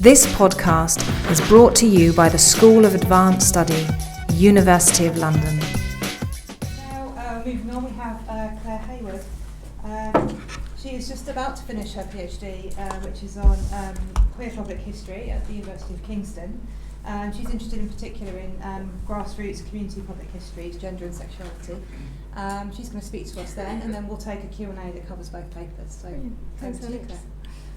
This podcast is brought to you by the School of Advanced Study, University of London. Now, moving on, we have Claire Hayward. She is just about to finish her PhD, which is on queer public history at the University of Kingston. She's interested in particular in grassroots community public histories, gender and sexuality. She's going to speak to us then, and then we'll take a Q&A that covers both papers. So, thanks, Alex.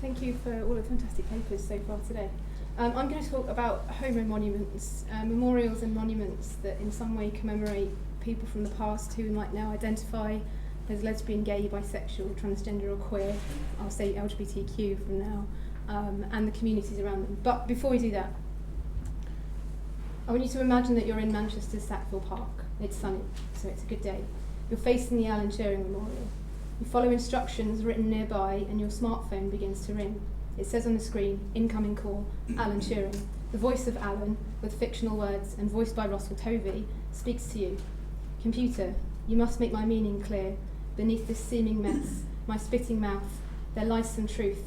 Thank you for all the fantastic papers so far today. I'm going to talk about Homo monuments, memorials and monuments that in some way commemorate people from the past who might now identify as lesbian, gay, bisexual, transgender or queer. I'll say LGBTQ from now, and the communities around them. But before we do that, I want you to imagine that you're in Manchester's Sackville Park. It's sunny, so it's a good day. You're facing the Alan Turing Memorial. You follow instructions written nearby and your smartphone begins to ring. It says on the screen, incoming call, Alan Turing. The voice of Alan, with fictional words and voiced by Russell Tovey, speaks to you. Computer, you must make my meaning clear. Beneath this seeming mess, my spitting mouth, there lies some truth.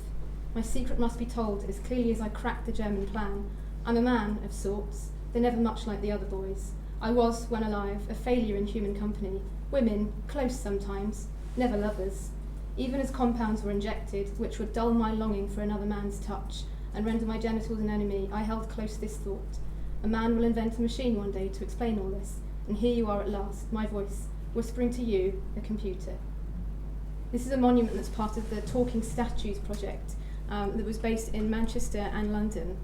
My secret must be told as clearly as I crack the German plan. I'm a man, of sorts, though never much like the other boys. I was, when alive, a failure in human company. Women, close sometimes, never lovers. Even as compounds were injected, which would dull my longing for another man's touch and render my genitals an enemy, I held close this thought. A man will invent a machine one day to explain all this, and here you are at last, my voice, whispering to you, a computer. This is a monument that's part of the Talking Statues project that was based in Manchester and London,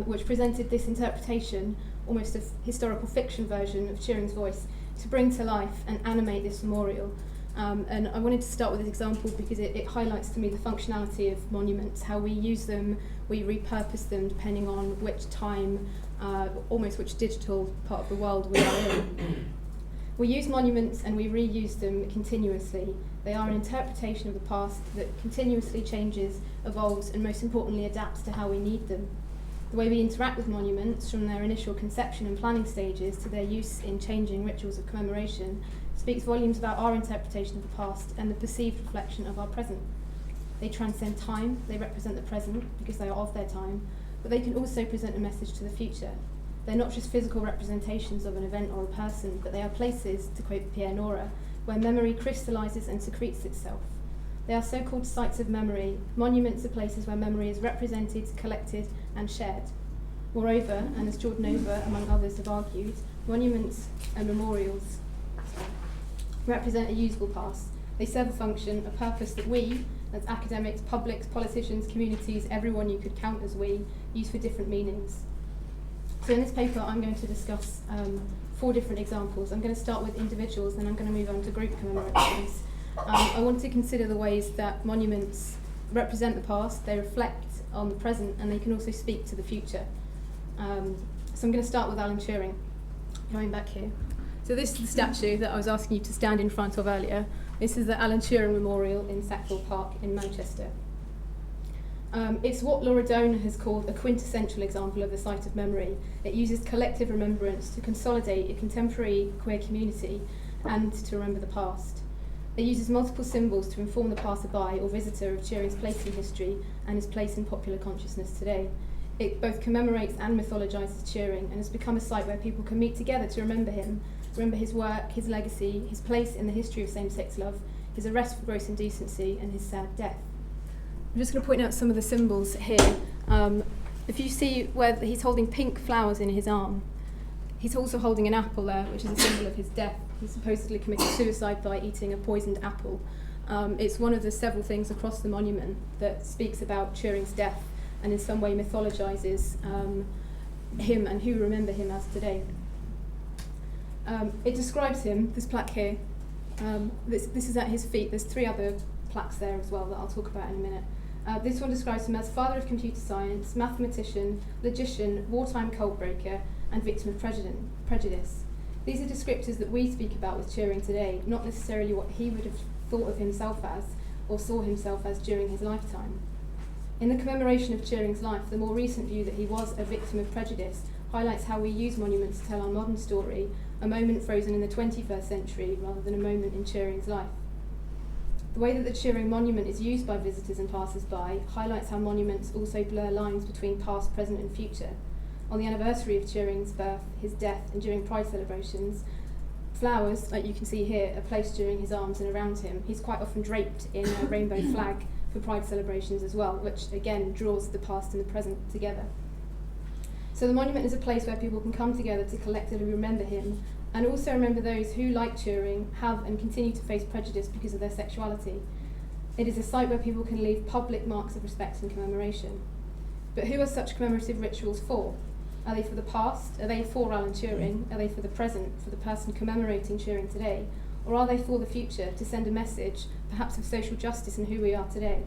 which presented this interpretation, almost a historical fiction version of Turing's voice, to bring to life and animate this memorial. And I wanted to start with this example because it highlights to me the functionality of monuments, how we use them, we repurpose them depending on which time, almost which digital part of the world we are in. We use monuments and we reuse them continuously. They are an interpretation of the past that continuously changes, evolves, and most importantly adapts to how we need them. The way we interact with monuments, from their initial conception and planning stages to their use in changing rituals of commemoration, speaks volumes about our interpretation of the past and the perceived reflection of our present. They transcend time, they represent the present because they are of their time, but they can also present a message to the future. They're not just physical representations of an event or a person, but they are places, to quote Pierre Nora, where memory crystallises and secretes itself. They are so-called sites of memory. Monuments are places where memory is represented, collected, and shared. Moreover, and as Jordan Over, among others, have argued, monuments and memorials represent a usable past. They serve a function, a purpose that we, as academics, publics, politicians, communities, everyone you could count as we, use for different meanings. So in this paper, I'm going to discuss 4 different examples. I'm going to start with individuals, then I'm going to move on to group commemorations. I want to consider the ways that monuments represent the past, they reflect on the present, and they can also speak to the future. So I'm going to start with Alan Turing, going back here. So this is the statue that I was asking you to stand in front of earlier. This is the Alan Turing Memorial in Sackville Park in Manchester. It's what Laura Doan has called a quintessential example of a site of memory. It uses collective remembrance to consolidate a contemporary queer community and to remember the past. It uses multiple symbols to inform the passerby or visitor of Turing's place in history and his place in popular consciousness today. It both commemorates and mythologises Turing and has become a site where people can meet together to remember him, remember his work, his legacy, his place in the history of same-sex love, his arrest for gross indecency, and his sad death. I'm just going to point out some of the symbols here. If you see where he's holding pink flowers in his arm, he's also holding an apple there, which is a symbol of his death. He supposedly committed suicide by eating a poisoned apple. It's one of the several things across the monument that speaks about Turing's death and in some way mythologises him and who remember him as today. It describes him, this plaque here. This is at his feet. There's 3 other plaques there as well that I'll talk about in a minute. This one describes him as father of computer science, mathematician, logician, wartime cult breaker, and victim of prejudice. These are descriptors that we speak about with Turing today, not necessarily what he would have thought of himself as or saw himself as during his lifetime. In the commemoration of Turing's life, the more recent view that he was a victim of prejudice highlights how we use monuments to tell our modern story, a moment frozen in the 21st century rather than a moment in Turing's life. The way that the Turing monument is used by visitors and passers-by highlights how monuments also blur lines between past, present and future. On the anniversary of Turing's birth, his death and during Pride celebrations, flowers, like you can see here, are placed during his arms and around him. He's quite often draped in a rainbow flag for Pride celebrations as well, which again draws the past and the present together. So the monument is a place where people can come together to collectively remember him, and also remember those who, like Turing, have and continue to face prejudice because of their sexuality. It is a site where people can leave public marks of respect and commemoration. But who are such commemorative rituals for? Are they for the past? Are they for Alan Turing? Are they for the present, for the person commemorating Turing today? Or are they for the future, to send a message, perhaps of social justice and who we are today?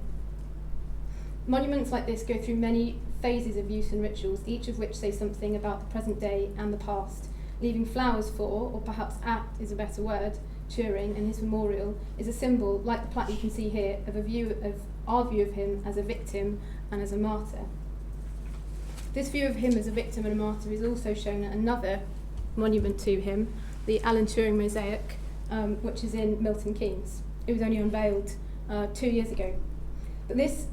Monuments like this go through many phases of use and rituals, each of which say something about the present day and the past. Leaving flowers for, or perhaps at is a better word, Turing and his memorial is a symbol, like the plaque you can see here, of our view of him as a victim and as a martyr. This view of him as a victim and a martyr is also shown at another monument to him, the Alan Turing mosaic, which is in Milton Keynes. It was only unveiled 2 years ago. But this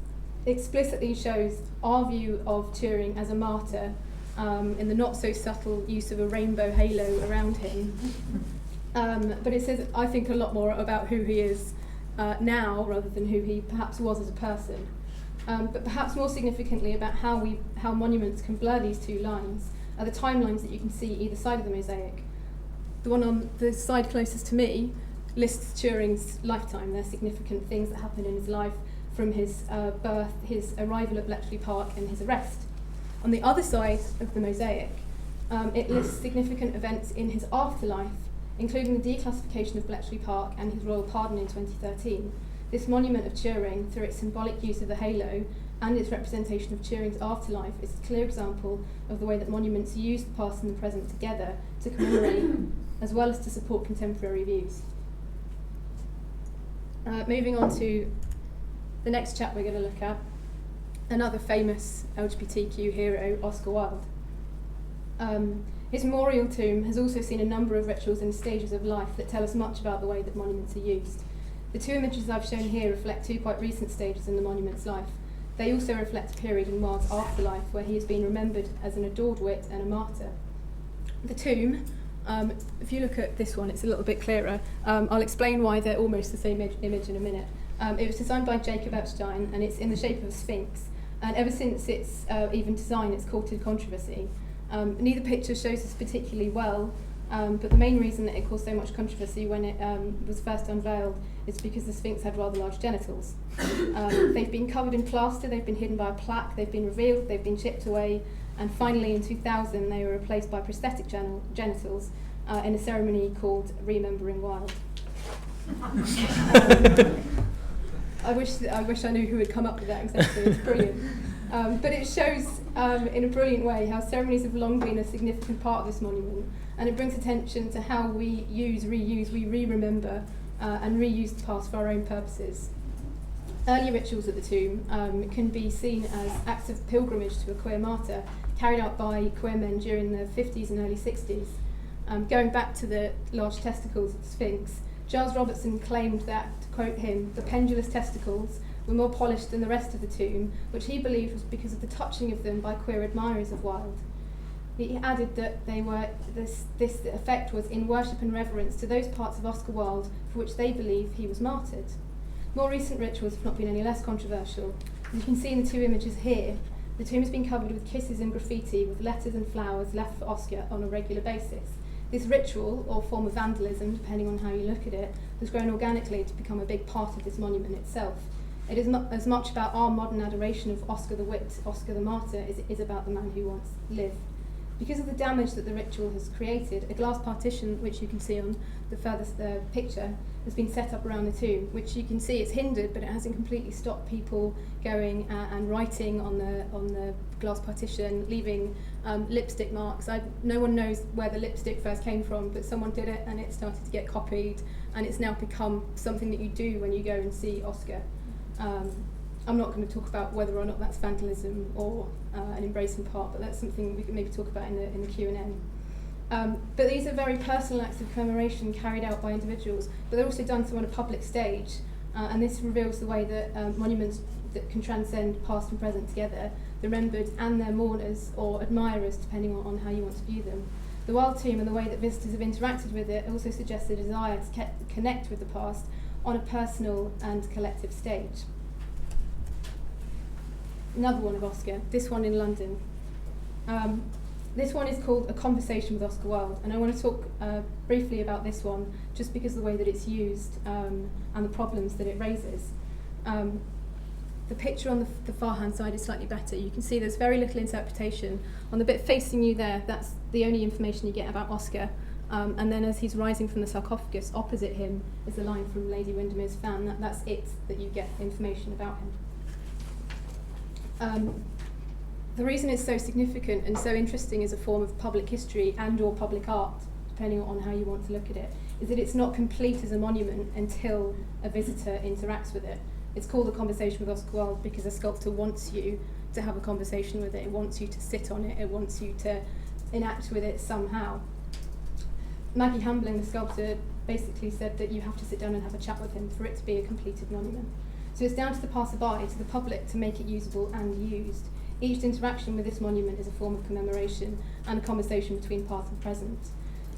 explicitly shows our view of Turing as a martyr, in the not so subtle use of a rainbow halo around him. But it says, I think, a lot more about who he is now rather than who he perhaps was as a person. But perhaps more significantly about how monuments can blur these two lines are the timelines that you can see either side of the mosaic. The one on the side closest to me lists Turing's lifetime. There are significant things that happen in his life, from his birth, his arrival at Bletchley Park and his arrest. On the other side of the mosaic, it lists significant events in his afterlife, including the declassification of Bletchley Park and his royal pardon in 2013. This monument of Turing, through its symbolic use of the halo and its representation of Turing's afterlife, is a clear example of the way that monuments use the past and the present together to commemorate, as well as to support contemporary views. Moving on to the next chap we're going to look at, another famous LGBTQ hero, Oscar Wilde. His memorial tomb has also seen a number of rituals and stages of life that tell us much about the way that monuments are used. The two images I've shown here reflect two quite recent stages in the monument's life. They also reflect a period in Wilde's afterlife where he has been remembered as an adored wit and a martyr. The tomb, if you look at this one, it's a little bit clearer. I'll explain why they're almost the same image in a minute. It was designed by Jacob Epstein, and it's in the shape of a sphinx. And ever since its even design, it's courted controversy. Neither picture shows this particularly well, but the main reason that it caused so much controversy when it was first unveiled is because the Sphinx had rather large genitals. They've been covered in plaster, they've been hidden by a plaque, they've been revealed, they've been chipped away, and finally in 2000 they were replaced by prosthetic genitals in a ceremony called Remembering Wilde. I wish I knew who had come up with that exactly. It's brilliant. But it shows in a brilliant way how ceremonies have long been a significant part of this monument, and it brings attention to how we use, reuse, we re-remember and reuse the past for our own purposes. Early rituals at the tomb can be seen as acts of pilgrimage to a queer martyr carried out by queer men during the 50s and early 60s. Going back to the large testicles of the Sphinx, Giles Robertson claimed that, to quote him, the pendulous testicles were more polished than the rest of the tomb, which he believed was because of the touching of them by queer admirers of Wilde. He added that this effect was in worship and reverence to those parts of Oscar Wilde for which they believe he was martyred. More recent rituals have not been any less controversial. As you can see in the two images here, the tomb has been covered with kisses and graffiti with letters and flowers left for Oscar on a regular basis. This ritual, or form of vandalism, depending on how you look at it, has grown organically to become a big part of this monument itself. It is as much about our modern adoration of Oscar the Wit, Oscar the Martyr, as it is about the man who once lived. Because of the damage that the ritual has created, a glass partition, which you can see on the furthest picture, has been set up around the tomb, which you can see it's hindered, but it hasn't completely stopped people going and writing on the glass partition, leaving lipstick marks. No one knows where the lipstick first came from, but someone did it and it started to get copied, and it's now become something that you do when you go and see Oscar. I'm not going to talk about whether or not that's vandalism or an embracing part, but that's something we can maybe talk about in the Q&A. But these are very personal acts of commemoration carried out by individuals, but they're also done so on a public stage. And this reveals the way that monuments that can transcend past and present together, the remembered and their mourners or admirers, depending on how you want to view them. The wild tomb and the way that visitors have interacted with it also suggests a desire to connect with the past on a personal and collective stage. Another one of Oscar, this one in London. This one is called A Conversation with Oscar Wilde, and I want to talk briefly about this one just because of the way that it's used and the problems that it raises. The picture on the far hand side is slightly better. You can see there's very little interpretation. On the bit facing you there, that's the only information you get about Oscar. And then as he's rising from the sarcophagus, opposite him is a line from Lady Windermere's fan. That's it that you get information about him. The reason it's so significant and so interesting as a form of public history and or public art, depending on how you want to look at it, is that it's not complete as a monument until a visitor interacts with it. It's called A Conversation with Oscar Wilde because a sculptor wants you to have a conversation with it. It wants you to sit on it. It wants you to enact with it somehow. Maggie Hambling, the sculptor, basically said that you have to sit down and have a chat with him for it to be a completed monument. So it's down to the passerby, to the public, to make it usable and used. Each interaction with this monument is a form of commemoration and a conversation between past and present.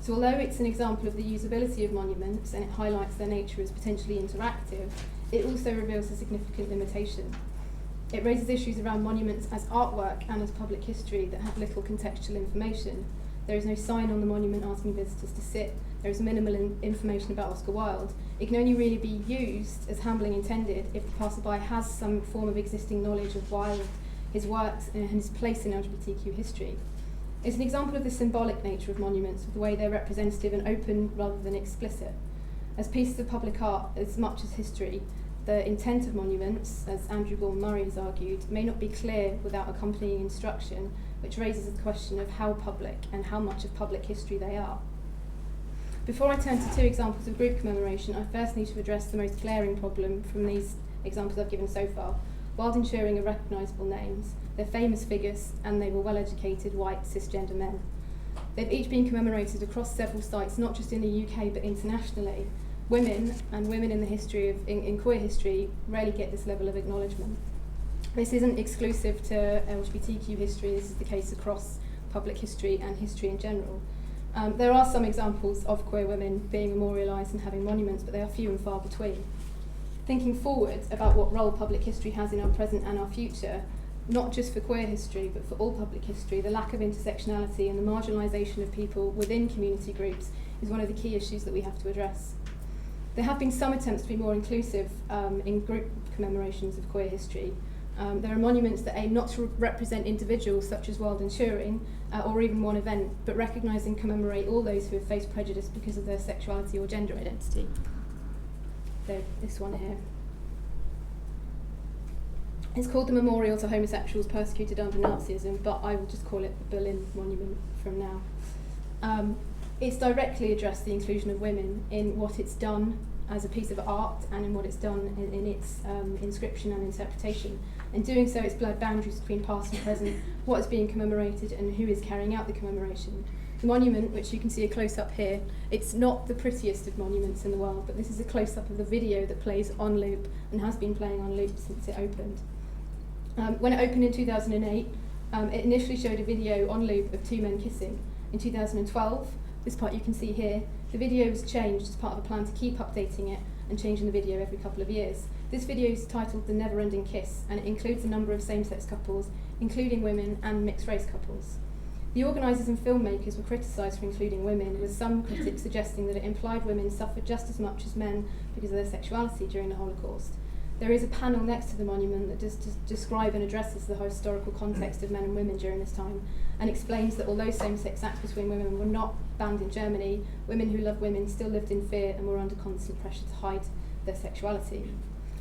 So although it's an example of the usability of monuments and it highlights their nature as potentially interactive, it also reveals a significant limitation. It raises issues around monuments as artwork and as public history that have little contextual information. There is no sign on the monument asking visitors to sit. There is minimal information about Oscar Wilde. It can only really be used, as Hambling intended, if the passerby has some form of existing knowledge of Wilde, his works, and his place in LGBTQ history. It's an example of the symbolic nature of monuments, with the way they're representative and open rather than explicit. As pieces of public art, as much as history, the intent of monuments, as Andrew Gorham Murray has argued, may not be clear without accompanying instruction, which raises the question of how public and how much of public history they are. Before I turn to two examples of group commemoration, I first need to address the most glaring problem from these examples I've given so far, while ensuring are recognisable names. They're famous figures, and they were well-educated, white, cisgender men. They've each been commemorated across several sites, not just in the UK, but internationally. Women, and women in the history of in queer history, rarely get this level of acknowledgement. This isn't exclusive to LGBTQ history, this is the case across public history and history in general. There are some examples of queer women being memorialised and having monuments, but they are few and far between. Thinking forward about what role public history has in our present and our future, not just for queer history, but for all public history, the lack of intersectionality and the marginalisation of people within community groups is one of the key issues that we have to address. There have been some attempts to be more inclusive in group commemorations of queer history. There are monuments that aim not to represent individuals such as Wilde and Turing, or even one event, but recognise and commemorate all those who have faced prejudice because of their sexuality or gender identity. So this one here. It's called the Memorial to Homosexuals Persecuted under Nazism, but I will just call it the Berlin Monument from now. It's directly addressed the inclusion of women in what it's done as a piece of art and in what it's done in its inscription and interpretation. In doing so, it's blurred boundaries between past and present, what is being commemorated and who is carrying out the commemoration. The monument, which you can see a close-up here, it's not the prettiest of monuments in the world, but this is a close-up of the video that plays on loop and has been playing on loop since it opened. When it opened in 2008, it initially showed a video on loop of two men kissing. In 2012, this part you can see here, the video was changed as part of a plan to keep updating it and changing the video every couple of years. This video is titled The Never-Ending Kiss, and it includes a number of same-sex couples, including women and mixed-race couples. The organisers and filmmakers were criticised for including women, with some critics suggesting that it implied women suffered just as much as men because of their sexuality during the Holocaust. There is a panel next to the monument that does describe and addresses the historical context of men and women during this time, and explains that although same-sex acts between women were not banned in Germany, women who loved women still lived in fear and were under constant pressure to hide their sexuality.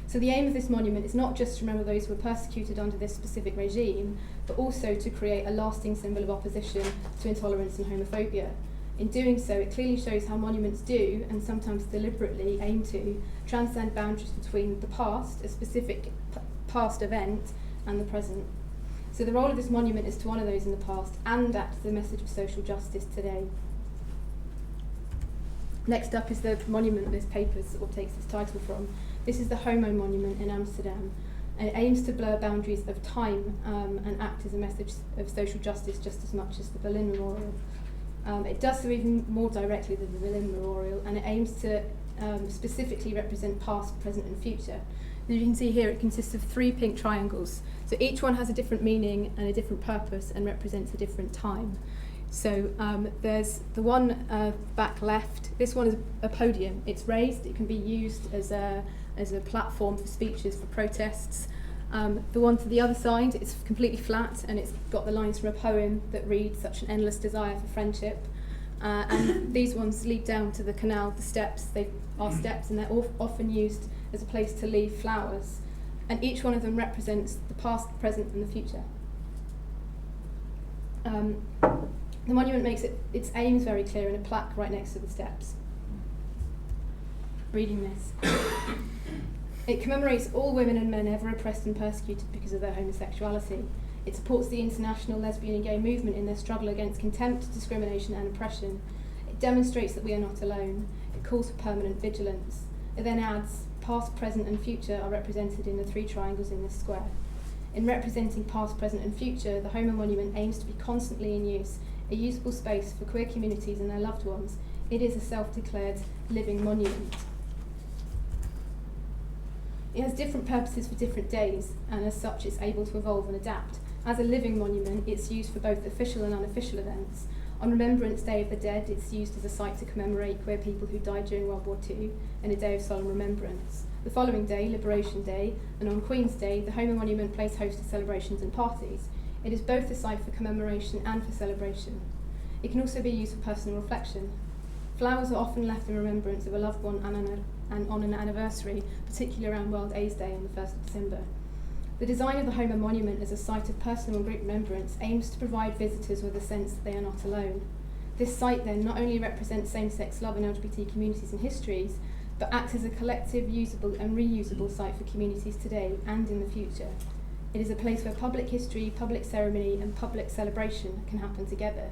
So the aim of this monument is not just to remember those who were persecuted under this specific regime, but also to create a lasting symbol of opposition to intolerance and homophobia. In doing so, it clearly shows how monuments do, and sometimes deliberately aim to, transcend boundaries between the past, a specific past event, and the present. So the role of this monument is to honour those in the past and act as a message of social justice today. Next up is the monument this paper sort of takes its title from. This is the Homo monument in Amsterdam, and it aims to blur boundaries of time and act as a message of social justice just as much as the Berlin Memorial. It does so even more directly than the Berlin Memorial, and it aims to specifically represent past, present and future. As you can see here, it consists of 3 pink triangles. So each one has a different meaning and a different purpose and represents a different time. So there's the one back left. This one is a podium. It's raised. It can be used as a platform for speeches, for protests. The one to the other side, it's completely flat, and it's got the lines from a poem that reads, "Such an endless desire for friendship." And these ones lead down to the canal, the steps. They are steps, and they're often used as a place to leave flowers. And each one of them represents the past, the present, and the future. The monument makes its aims very clear in a plaque right next to the steps. Reading this. It commemorates all women and men ever oppressed and persecuted because of their homosexuality. It supports the international lesbian and gay movement in their struggle against contempt, discrimination and oppression. It demonstrates that we are not alone. It calls for permanent vigilance. It then adds, past, present and future are represented in the 3 triangles in this square. In representing past, present and future, the Homo monument aims to be constantly in use, a usable space for queer communities and their loved ones. It is a self-declared living monument. It has different purposes for different days, and as such it's able to evolve and adapt. As a living monument, it's used for both official and unofficial events. On Remembrance Day of the Dead, it's used as a site to commemorate queer people who died during World War II, and a day of solemn remembrance. The following day, Liberation Day, and on Queen's Day, the Homo monument plays host to celebrations and parties. It is both a site for commemoration and for celebration. It can also be used for personal reflection. Flowers are often left in remembrance of a loved one and on an anniversary, particularly around World AIDS Day on the 1st of December. The design of the Homo monument as a site of personal and group remembrance aims to provide visitors with a sense that they are not alone. This site then not only represents same-sex love in LGBT communities and histories, but acts as a collective, usable and reusable site for communities today and in the future. It is a place where public history, public ceremony and public celebration can happen together.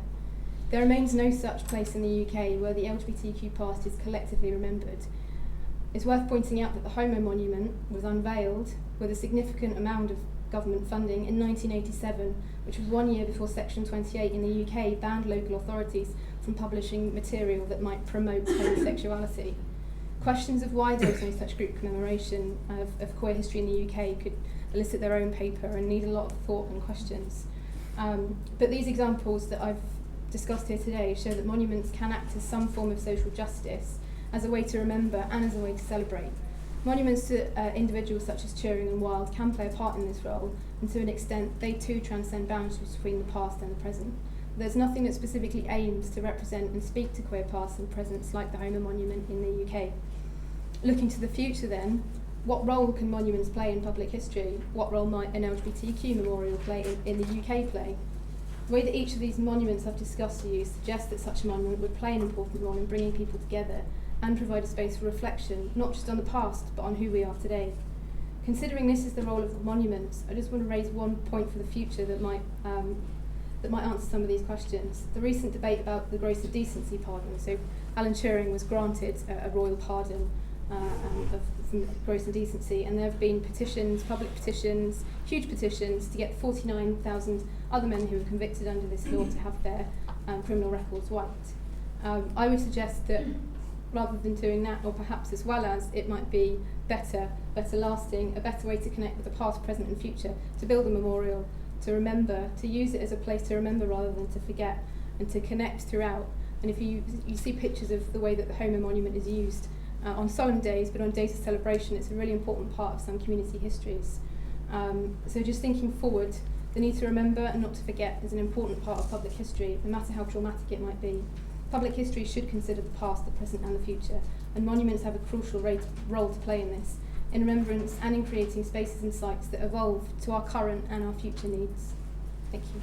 There remains no such place in the UK where the LGBTQ past is collectively remembered. It's worth pointing out that the Homo monument was unveiled with a significant amount of government funding in 1987, which was 1 year before Section 28 in the UK banned local authorities from publishing material that might promote homosexuality. Questions of why there is no such group commemoration of queer history in the UK could elicit their own paper and need a lot of thought and questions. But these examples that I've discussed here today show that monuments can act as some form of social justice, as a way to remember and as a way to celebrate. Monuments to individuals such as Turing and Wilde can play a part in this role, and to an extent they too transcend boundaries between the past and the present. There's nothing that specifically aims to represent and speak to queer pasts and presents like the Homo monument in the UK. Looking to the future then, what role can monuments play in public history? What role might an LGBTQ memorial play in the UK play? The way that each of these monuments I've discussed to you suggests that such a monument would play an important role in bringing people together and provide a space for reflection, not just on the past, but on who we are today. Considering this is the role of the monuments, I just want to raise one point for the future that might answer some of these questions. The recent debate about the gross indecency pardon. So Alan Turing was granted a royal pardon from gross indecency, and there have been petitions, public petitions, huge petitions to get 49,000 other men who were convicted under this law to have their criminal records wiped. I would suggest that rather than doing that, or perhaps as well as, it might be better lasting, a better way to connect with the past, present and future, to build a memorial, to remember, to use it as a place to remember rather than to forget, and to connect throughout. And if you see pictures of the way that the Homo monument is used on solemn days, but on days of celebration, it's a really important part of some community histories. So just thinking forward, the need to remember and not to forget is an important part of public history, no matter how traumatic it might be. Public history should consider the past, the present and the future, and monuments have a crucial role to play in this, in remembrance and in creating spaces and sites that evolve to our current and our future needs. Thank you.